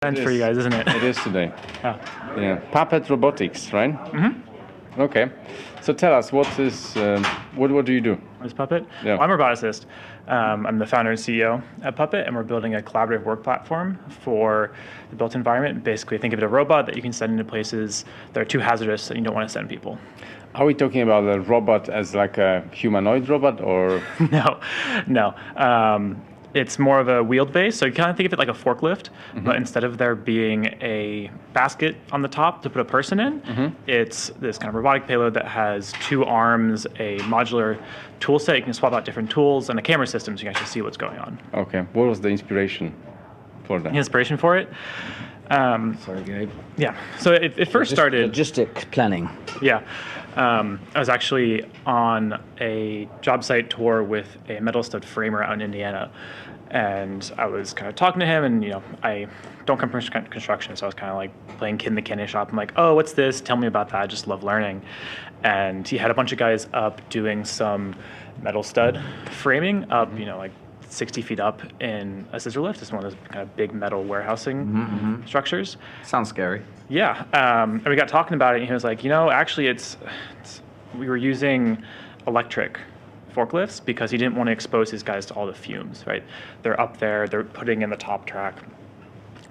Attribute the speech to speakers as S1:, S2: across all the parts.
S1: Event for you guys, isn't it?
S2: It is today.
S1: Yeah.
S2: Yeah. Puppet Robotics, right? Mm-hmm. Okay. So tell us, what do you do?
S1: What is Puppet?
S2: Yeah.
S1: Well, I'm a roboticist. I'm the founder and CEO at Puppet, and we're building a collaborative work platform for the built environment. Basically, think of it as a robot that you can send into places that are too hazardous that you don't want to send people.
S2: Are we talking about a robot as like a humanoid robot, or?
S1: No. It's more of a wheeled base, so you kind of think of it like a forklift, but instead of there being a basket on the top to put a person in, it's this kind of robotic payload that has two arms, a modular tool set, you can swap out different tools, and a camera system so you can actually see what's going on.
S2: Okay. What was the inspiration for that?
S1: The inspiration for it?
S3: Sorry, Gabe.
S1: Yeah, so it first started...
S3: Logistic planning.
S1: Yeah. I was actually on a job site tour with a metal stud framer out in Indiana, and I was kind of talking to him, and I don't come from construction, so I was kind of like playing kid in the candy shop. I'm like, oh, what's this? Tell me about that. I just love learning. And he had a bunch of guys up doing some metal stud framing up, like 60 feet up in a scissor lift. It's one of those kind of big metal warehousing structures.
S3: Sounds scary.
S1: Yeah, and we got talking about it, and he was like, actually, we were using electric forklifts because he didn't want to expose his guys to all the fumes, right? They're up there, they're putting in the top track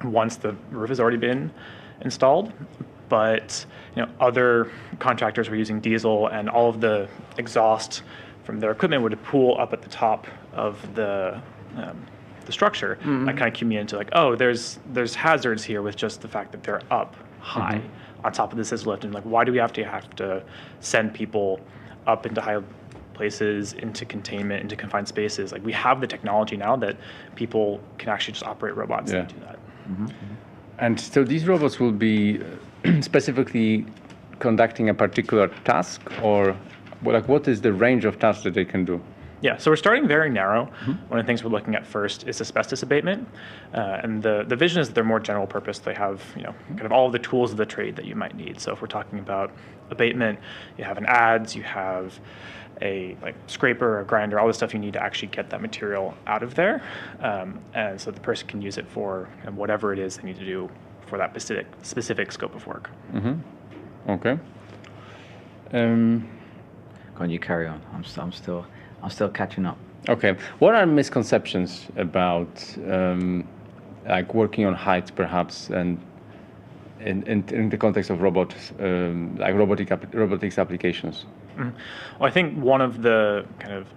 S1: once the roof has already been installed, but other contractors were using diesel, and all of the exhaust from their equipment would pool up at the top of the structure. That kind of cued me into like, oh, there's hazards here with just the fact that they're up high on top of the scissor lift, and like, why do we have to send people up into high places, into containment, into confined spaces? Like, we have the technology now that people can actually just operate robots and do that.
S2: And so these robots will be specifically conducting a particular task, or what is the range of tasks that they can do?
S1: Yeah, so we're starting very narrow. One of the things we're looking at first is asbestos abatement, and the vision is that they're more general purpose. They have kind of all of the tools of the trade that you might need. So if we're talking about abatement, you have an adze, you have a scraper, a grinder, all the stuff you need to actually get that material out of there, and so the person can use it for whatever it is they need to do for that specific scope of work.
S2: Okay.
S3: Go on, you carry on. I'm still catching up.
S2: Okay. What are misconceptions about working on heights, perhaps, and in the context of robots, robotics applications?
S1: Well, I think one of the kind of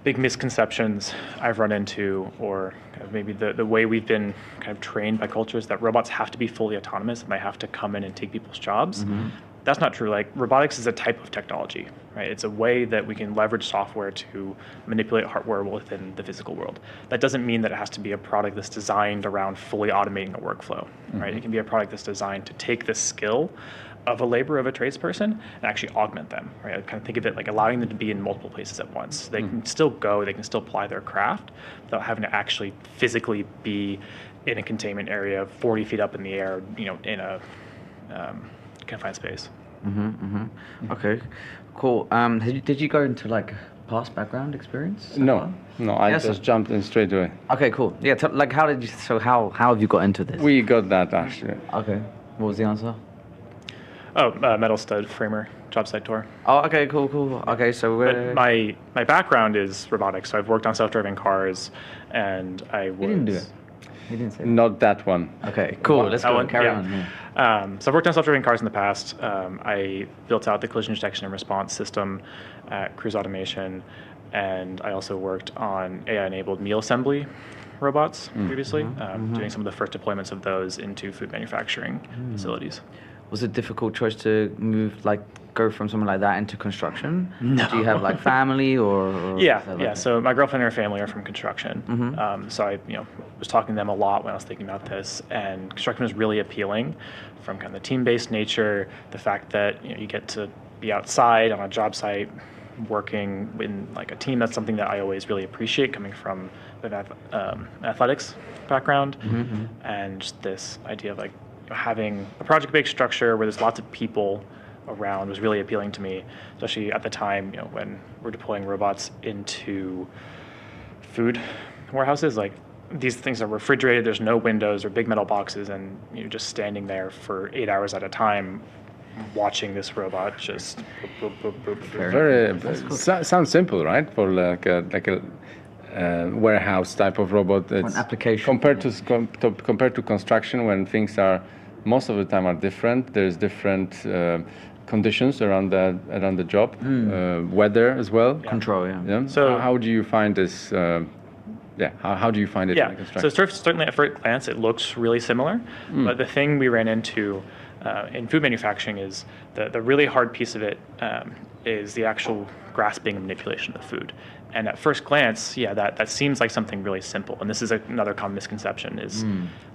S1: big misconceptions I've run into, or kind of maybe the way we've been kind of trained by culture, is that robots have to be fully autonomous and they have to come in and take people's jobs. That's not true. Like, robotics is a type of technology, right? It's a way that we can leverage software to manipulate hardware within the physical world. That doesn't mean that it has to be a product that's designed around fully automating a workflow, right? It can be a product that's designed to take the skill of a labor of a tradesperson and actually augment them, right? I kind of think of it like allowing them to be in multiple places at once. They can still go, they can still apply their craft without having to actually physically be in a containment area 40 feet up in the air, in a confined space.
S3: Okay, cool. Did you go into past background experience?
S2: No, I just jumped in straight away.
S3: Okay, cool. Yeah, how have you got into this?
S2: We got that, actually.
S3: Okay, what was the answer?
S1: Oh, metal stud framer, job site tour.
S3: Oh, okay, cool. Okay, so
S1: But my background is robotics, so I've worked on self-driving cars, and I was...
S3: You didn't do it. You didn't say that.
S2: Not that one.
S3: Okay, cool. Let's go. Carry on. Yeah.
S1: So I've worked on self-driving cars in the past. I built out the collision detection and response system at Cruise Automation, and I also worked on AI-enabled meal assembly robots previously, doing some of the first deployments of those into food manufacturing facilities.
S3: Was it a difficult choice to go from something like that into construction?
S1: No.
S3: Do you have family or
S1: Yeah. So my girlfriend and her family are from construction. So I, was talking to them a lot when I was thinking about this, and construction was really appealing from kind of the team-based nature, the fact that you get to be outside on a job site working in a team. That's something that I always really appreciate, coming from an athletics background, and just this idea of having a project-based structure where there's lots of people around was really appealing to me, especially at the time, when we're deploying robots into food warehouses. these things are refrigerated. There's no windows or big metal boxes, and you're just standing there for 8 hours at a time, watching this robot just. Boop, boop, boop, boop, boop.
S2: Very sounds simple, right? For like a warehouse type of robot.
S3: An application.
S2: Compared to construction, when things are most of the time are different. There's different conditions around the job, weather as well.
S3: Control, yeah.
S2: Yeah.
S1: So-
S2: how do you find this? How do you find it in
S1: Yeah,
S2: the
S1: so
S2: construction?
S1: certainly at first glance it looks really similar, but the thing we ran into in food manufacturing is the really hard piece of it is the actual grasping and manipulation of the food. And at first glance, yeah, that seems like something really simple. And this is another common misconception is,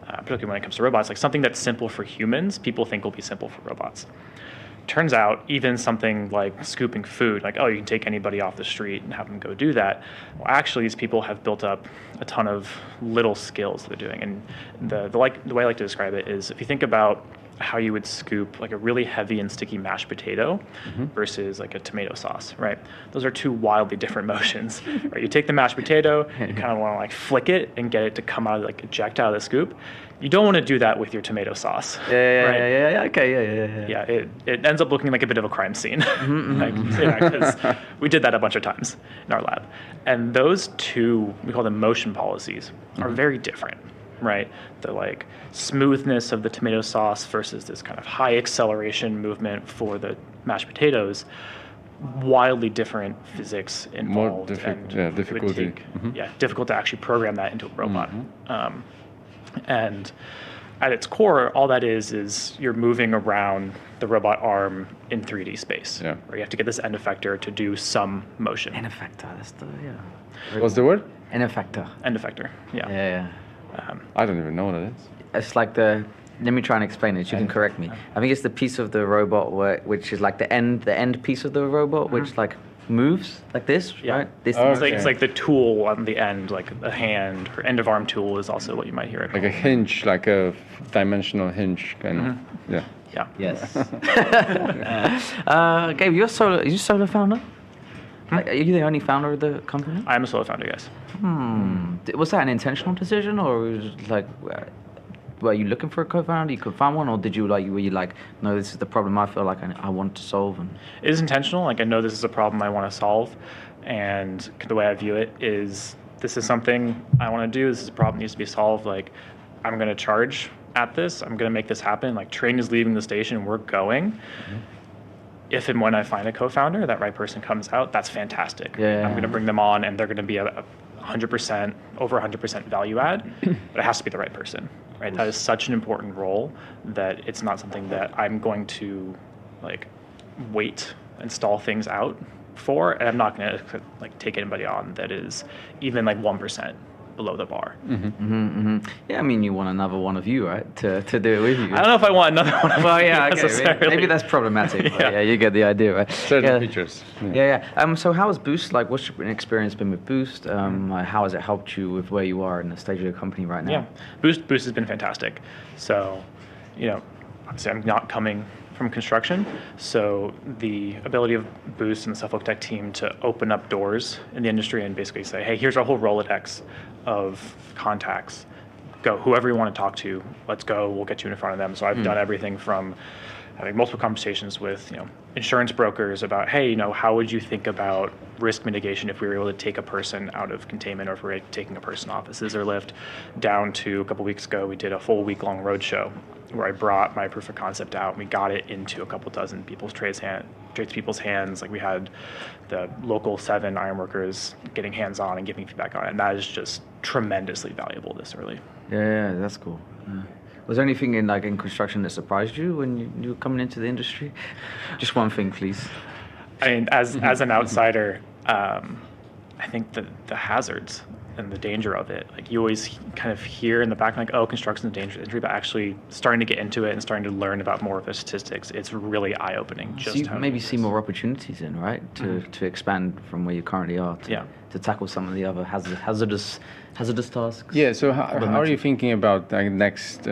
S1: particularly when it comes to robots, like something that's simple for humans, people think will be simple for robots. Turns out even something like scooping food, like, oh, you can take anybody off the street and have them go do that. Well, actually, these people have built up a ton of little skills they're doing. And the way I like to describe it is if you think about how you would scoop like a really heavy and sticky mashed potato versus like a tomato sauce, right? Those are two wildly different motions, right? You take the mashed potato, you kind of want to like flick it and get it to come out, like eject out of the scoop. You don't want to do that with your tomato sauce.
S3: Yeah. Okay, yeah.
S1: Yeah, it ends up looking like a bit of a crime scene. Like, because we did that a bunch of times in our lab. And those two, we call them motion policies, are very different, right? The like smoothness of the tomato sauce versus this kind of high acceleration movement for the mashed potatoes, wildly different physics involved. And
S2: difficulty.
S1: it would take, difficult to actually program that into a robot. And at its core, all that is you're moving around the robot arm in 3D space.
S2: Yeah.
S1: Where you have to get this end effector to do some motion.
S3: End effector, that's the,
S2: What's the word?
S3: End effector.
S1: End effector, yeah.
S3: Yeah.
S2: I don't even know what that is.
S3: It's like let me try and explain it, you can correct me. I think it's the piece of the robot which is like the end piece of the robot, which like moves like this,
S1: Yeah.
S3: right? This
S1: It's like the tool on the end, like a hand or end of arm tool is also what you might hear it
S2: Like a
S1: called.
S2: hinge, like a dimensional hinge kind of. Yeah.
S1: Yeah.
S3: Yes. Gabe, you're solo founder? Like, are you the only founder of the company?
S1: I'm a solo founder, yes.
S3: Was that an intentional decision, or was it like, were you looking for a co-founder? You could find one, or were you like, no, this is the problem I feel like I want to solve? And
S1: It is intentional. Like I know this is a problem I want to solve, and the way I view it is this is something I want to do. This is a problem that needs to be solved. Like I'm going to charge at this. I'm going to make this happen. Like train is leaving the station. We're going. If and when I find a co-founder, that right person comes out, that's fantastic.
S3: Yeah.
S1: I'm going to bring them on, and they're going to be a 100%, over 100% value add, but it has to be the right person, right? That is such an important role that it's not something that I'm going to like wait and stall things out for, and I'm not going to like take anybody on that is even like 1% below the bar.
S3: yeah, I mean, you want another one of you, right, to do it with you.
S1: I don't know if I want another one of
S3: Well,
S1: you
S3: yeah, okay.
S1: necessarily.
S3: Maybe that's problematic. But
S1: Yeah.
S3: yeah, you get the idea, right?
S2: Certain features.
S3: Yeah. So how has Boost, like, what's your experience been with Boost? How has it helped you with where you are in the stage of your company right now?
S1: Yeah, Boost has been fantastic. So, obviously I'm not coming from construction, so the ability of Boost and the Suffolk Tech team to open up doors in the industry and basically say, hey, here's our whole Rolodex of contacts. Go, whoever you want to talk to, let's go, we'll get you in front of them. So I've done everything from having multiple conversations with insurance brokers about, hey, how would you think about risk mitigation if we were able to take a person out of containment, or if we were taking a person off a scissor lift, down to a couple weeks ago, we did a full week-long roadshow where I brought my proof of concept out and we got it into a couple dozen tradespeople's hands. Like we had the local 7 ironworkers getting hands-on and giving feedback on it, and that is just tremendously valuable this early.
S3: Yeah, that's cool. Yeah. Was there anything in construction that surprised you when you were coming into the industry? Just one thing, please.
S1: I mean, as an outsider, I think the hazards and the danger of it, like you always kind of hear in the back, like, oh, construction's a dangerous industry, but actually starting to get into it and starting to learn about more of the statistics, it's really really
S3: So you maybe see more opportunities in, right, to expand from where you currently are, to tackle some of the other hazardous tasks.
S2: Yeah. So how are you thinking about next?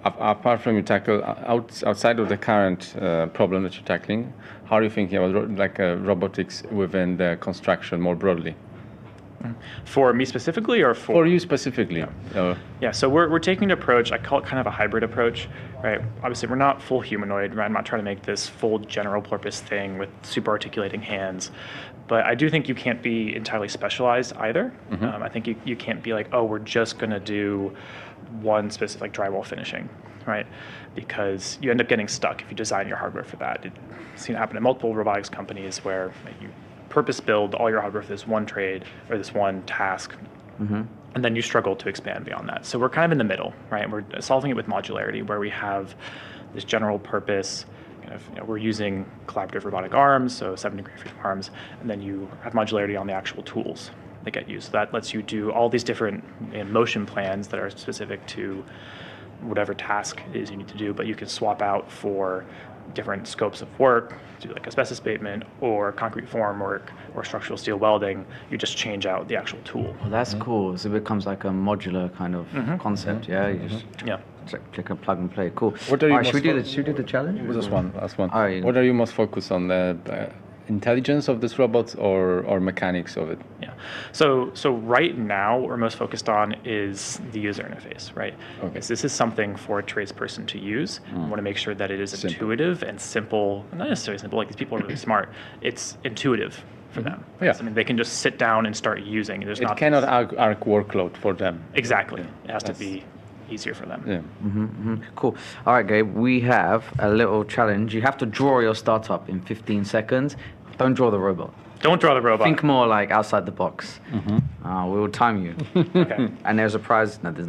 S2: Apart from you tackle outside of the current problem that you're tackling, how are you thinking about robotics within the construction more broadly?
S1: For me specifically, or
S2: For you specifically.
S1: Yeah, so we're taking an approach, I call it kind of a hybrid approach, right? Obviously, we're not full humanoid, right? I'm not trying to make this full general purpose thing with super articulating hands. But I do think you can't be entirely specialized either. I think you can't be like, oh, we're just going to do one specific drywall finishing, right? Because you end up getting stuck if you design your hardware for that. It's seen happen at multiple robotics companies where you purpose build all your hardware for this one trade or this one task, and then you struggle to expand beyond that. So we're kind of in the middle, right? We're solving it with modularity, where we have this general purpose. We're using collaborative robotic arms, so 7-degree freedom arms, and then you have modularity on the actual tools that get used. So that lets you do all these different motion plans that are specific to whatever task it is you need to do, but you can swap out for different scopes of work, do like asbestos abatement or concrete formwork or structural steel welding. You just change out the actual tool.
S3: Well, that's cool. So it becomes like a modular kind of concept. Yeah, you just click and plug and play. Cool.
S2: What are you
S3: All right, should we do the challenge?
S2: This one, last one.
S3: All right.
S2: What are you most focused on? The intelligence of this robot or mechanics of it?
S1: Yeah. So right now, what we're most focused on is the user interface, right?
S2: Okay.
S1: Because this is something for a tradesperson to use. We want to make sure that it is intuitive and simple. Not necessarily simple, like these people are really smart. It's intuitive for them.
S2: Yeah.
S1: So, I mean, they can just sit down and start using. There's
S2: It
S1: not
S2: cannot arc workload for them.
S1: Exactly. It has to be easier for them.
S2: Yeah.
S3: Cool. All right, Gabe, we have a little challenge. You have to draw your startup in 15 seconds. Don't draw the robot.
S1: Don't draw the robot.
S3: Think more like outside the box. We will time you.
S1: Okay.
S3: And there's a prize. No, there's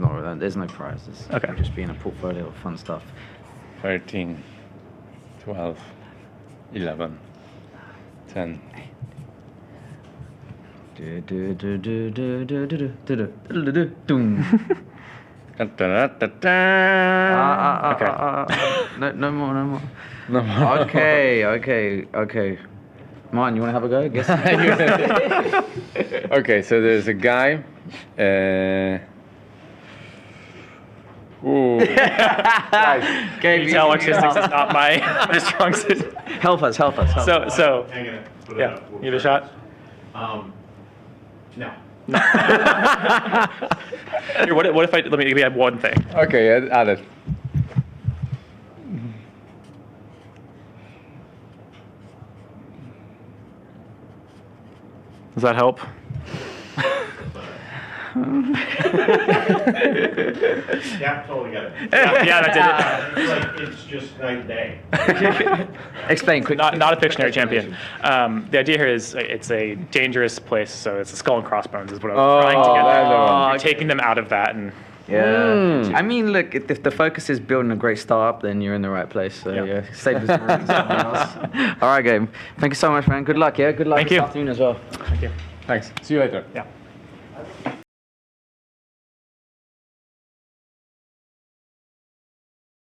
S3: no prize. It's
S1: Okay.
S3: just being a portfolio of fun stuff.
S2: 13, 12, 11, 10.
S3: No more. No more. Okay. Martin, you want to have a go? Guess.
S2: Okay, so there's a guy. Ooh.
S1: Can you tell artistics is not my strong suit?
S3: Help us.
S1: So
S4: Hang it. Put it
S1: yeah,
S4: up. We'll
S1: give it a
S4: put
S1: shot.
S4: No.
S1: Here, what if let me add one thing?
S2: Okay, add it.
S1: Does that help?
S4: Yeah, totally got it.
S1: Yeah, that did it.
S4: It's like it's just night and day.
S3: Explain quick.
S1: Not a Pictionary champion. The idea here is it's a dangerous place, so it's a skull and crossbones is what I'm trying to get
S2: that's
S1: at.
S2: the one.
S1: You're taking them out of that, and
S3: Yeah. I mean, look, if the focus is building a great startup, then you're in the right place. So
S1: Yeah.
S3: save this for something else. All right, Gabe. Thank you so much, man. Good luck. Yeah. Good luck
S1: Thank
S3: this
S1: you.
S3: afternoon as well.
S1: thank you.
S2: Thanks. See you later.
S1: Yeah.